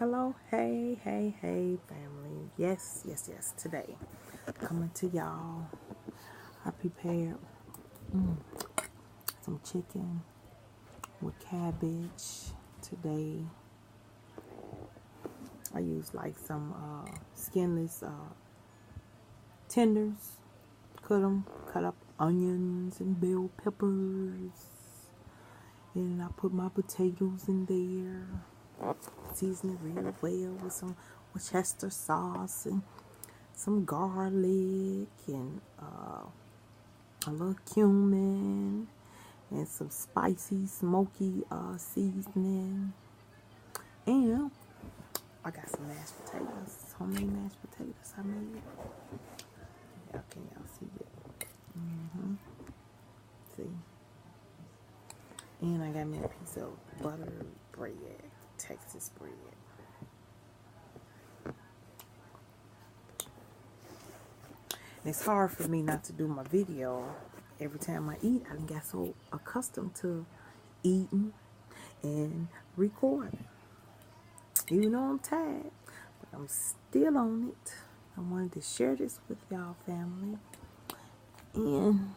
Hello, hey, family. Yes. Today, coming to y'all. I prepared some chicken with cabbage today. I used like some skinless tenders. Cut up onions and bell peppers. And I put my potatoes in there. Season it real well with some Worcester sauce and some garlic and a little cumin and some spicy, smoky seasoning. And I got some mashed potatoes, homemade mashed potatoes I made. Can y'all see it? See? And I got me a piece of butter bread, Texas bread. And it's hard for me not to do my video every time I eat. I done got so accustomed to eating and recording. Even though I'm tired, but I'm still on it. I wanted to share this with y'all, family. And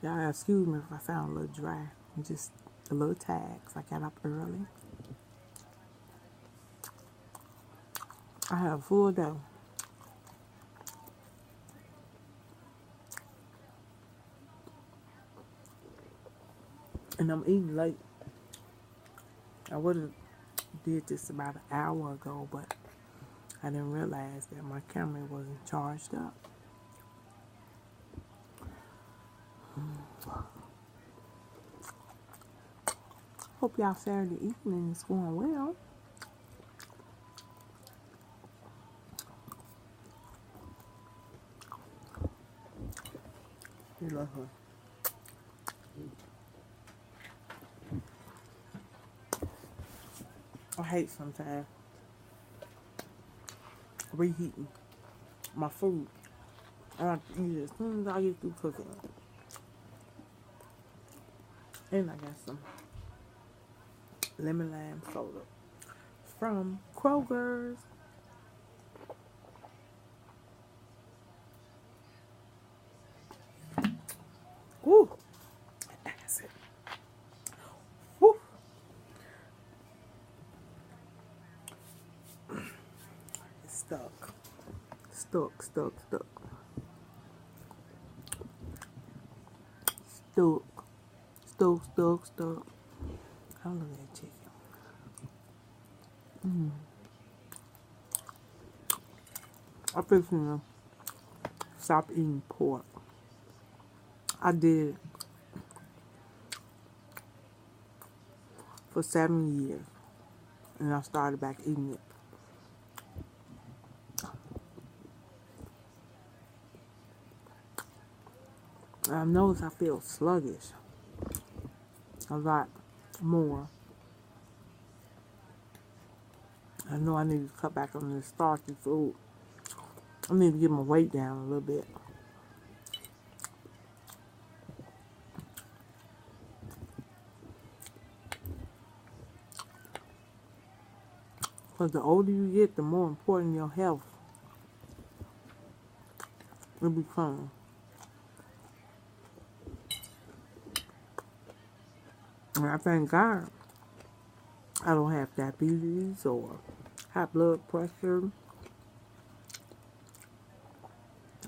y'all excuse me if I sound a little dry. I'm just a little tired because I got up early. I had a full day. And I'm eating late. I would have did this about an hour ago, but I didn't realize that my camera wasn't charged up. Hope y'all Saturday evening is going well. You love her. I hate sometimes reheating my food. I like to eat it as soon as I get through cooking. And I got some lemon lime soda from Kroger's. Woo! Acid. Woo! It's stuck. Stuck. Stuck. I love that chicken. I'm fixing to stop eating pork. I did for 7 years, and I started back eating it. I notice I feel sluggish a lot more. I know I need to cut back on this starchy food. I need to get my weight down a little bit. Because the older you get, the more important your health will become. And I thank God I don't have diabetes or high blood pressure.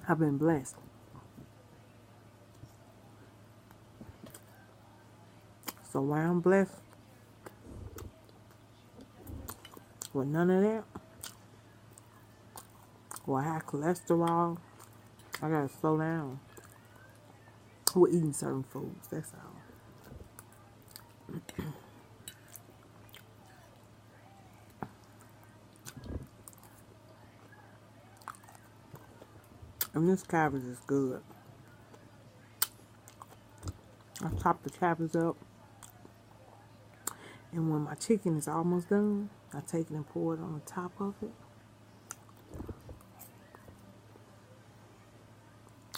I've been blessed. So while I'm blessed with none of that, or high cholesterol, I gotta slow down with eating certain foods, that's all. And this cabbage is good. I chop the cabbage up, and when my chicken is almost done, I take it and pour it on the top of it.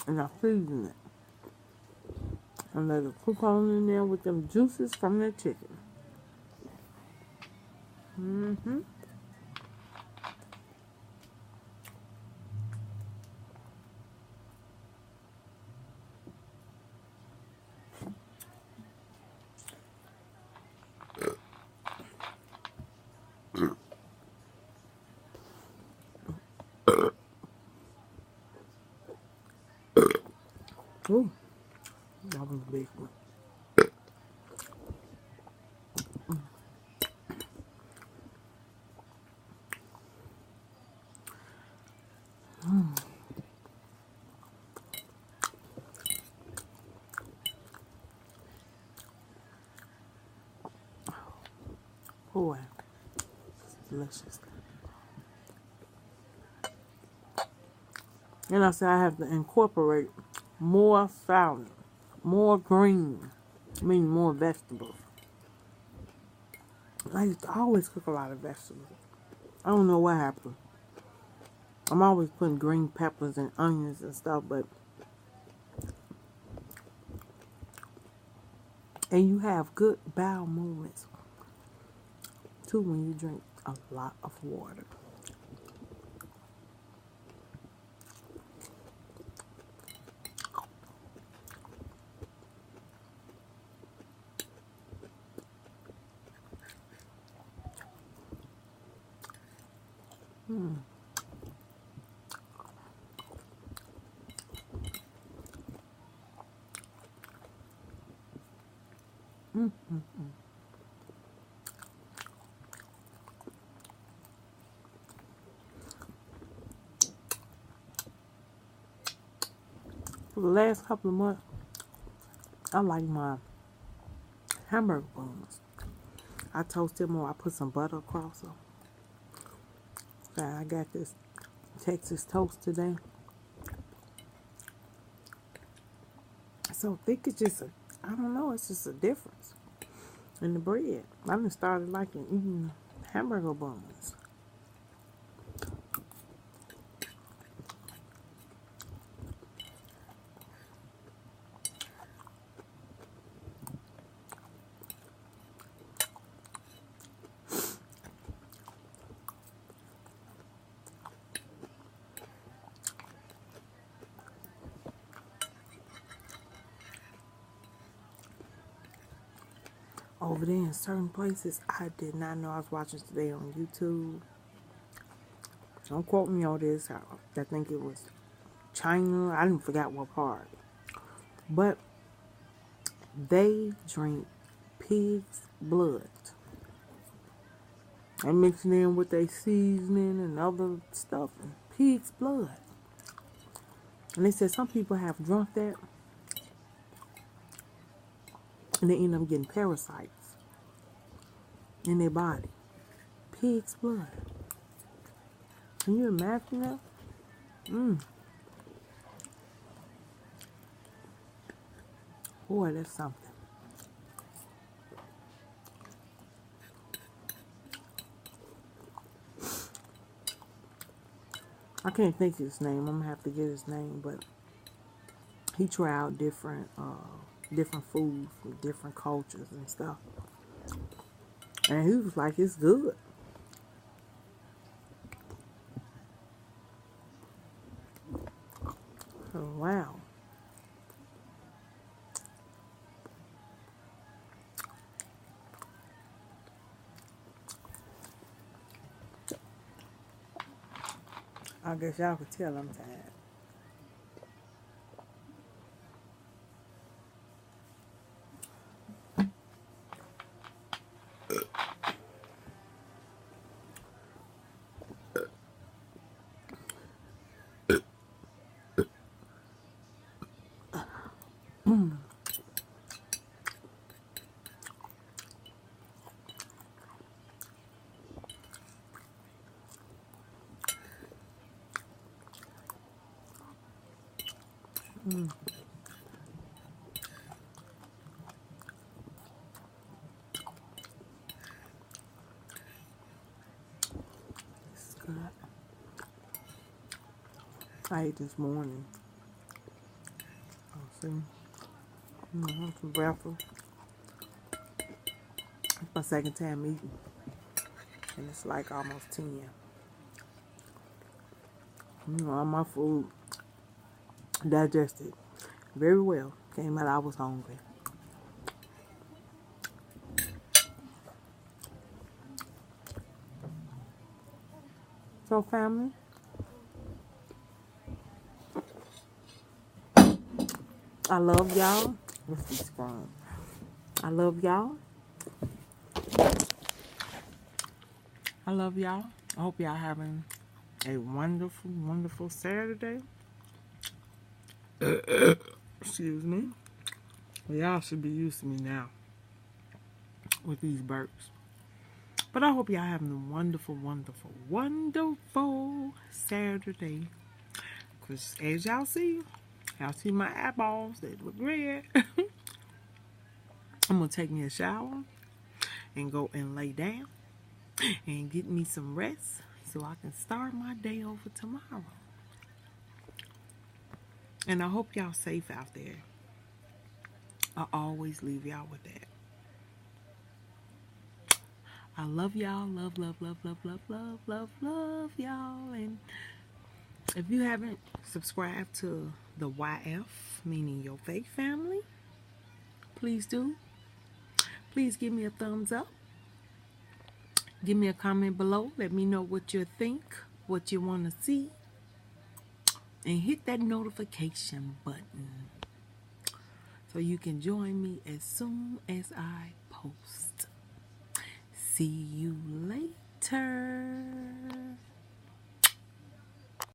And I season it. And let it cook on in there with them juices from that chicken. Mm-hmm. Ooh, that was a big one. Boy, it's delicious. And I said I have to incorporate more salad, more green, meaning more vegetables. I used to always cook a lot of vegetables. I don't know what happened. I'm always putting green peppers and onions and stuff, but and you have good bowel movements too when you drink a lot of water. Mm. Mm, mm, mm. For the last couple of months, I like my hamburger buns. I toast them or I put some butter across them. Okay, I got this Texas toast today. So thick, it's just I don't know, it's just a difference in the bread. I just started liking eating hamburger buns. Over there in certain places, I did not know I was watching today on YouTube. Don't quote me on this. I think it was China. I didn't forget what part. But they drink pig's blood. They mix it in with their seasoning and other stuff. And pig's blood. And they said some people have drunk that and they end up getting parasites in their body. Pig's blood. Can you imagine that? Boy, that's something. I can't think of his name. I'm gonna have to get his name, but he tried out different foods from different cultures and stuff. And he was like, it's good. Oh, wow. I guess y'all could tell I'm tired. This is good. I ate this morning. Oh, see? Some breakfast. It's my second time eating. And it's like almost 10. All my food digested very well. Came out I was hungry. So family, I love y'all. Let's be strong. I love y'all. I love y'all. I hope y'all having a wonderful, wonderful Saturday. Excuse me. Well, y'all should be used to me now with these burps. But I hope y'all having a wonderful, wonderful, wonderful Saturday. Because as y'all see my eyeballs that look red. I'm going to take me a shower and go and lay down and get me some rest so I can start my day over tomorrow. And I hope y'all safe out there. I always leave y'all with that. I love y'all. Love, love, love, love, love, love, love, love y'all. And if you haven't subscribed to the YF, meaning your faith family, please do. Please give me a thumbs up. Give me a comment below. Let me know what you think, what you want to see. And hit that notification button so you can join me as soon as I post. See you later.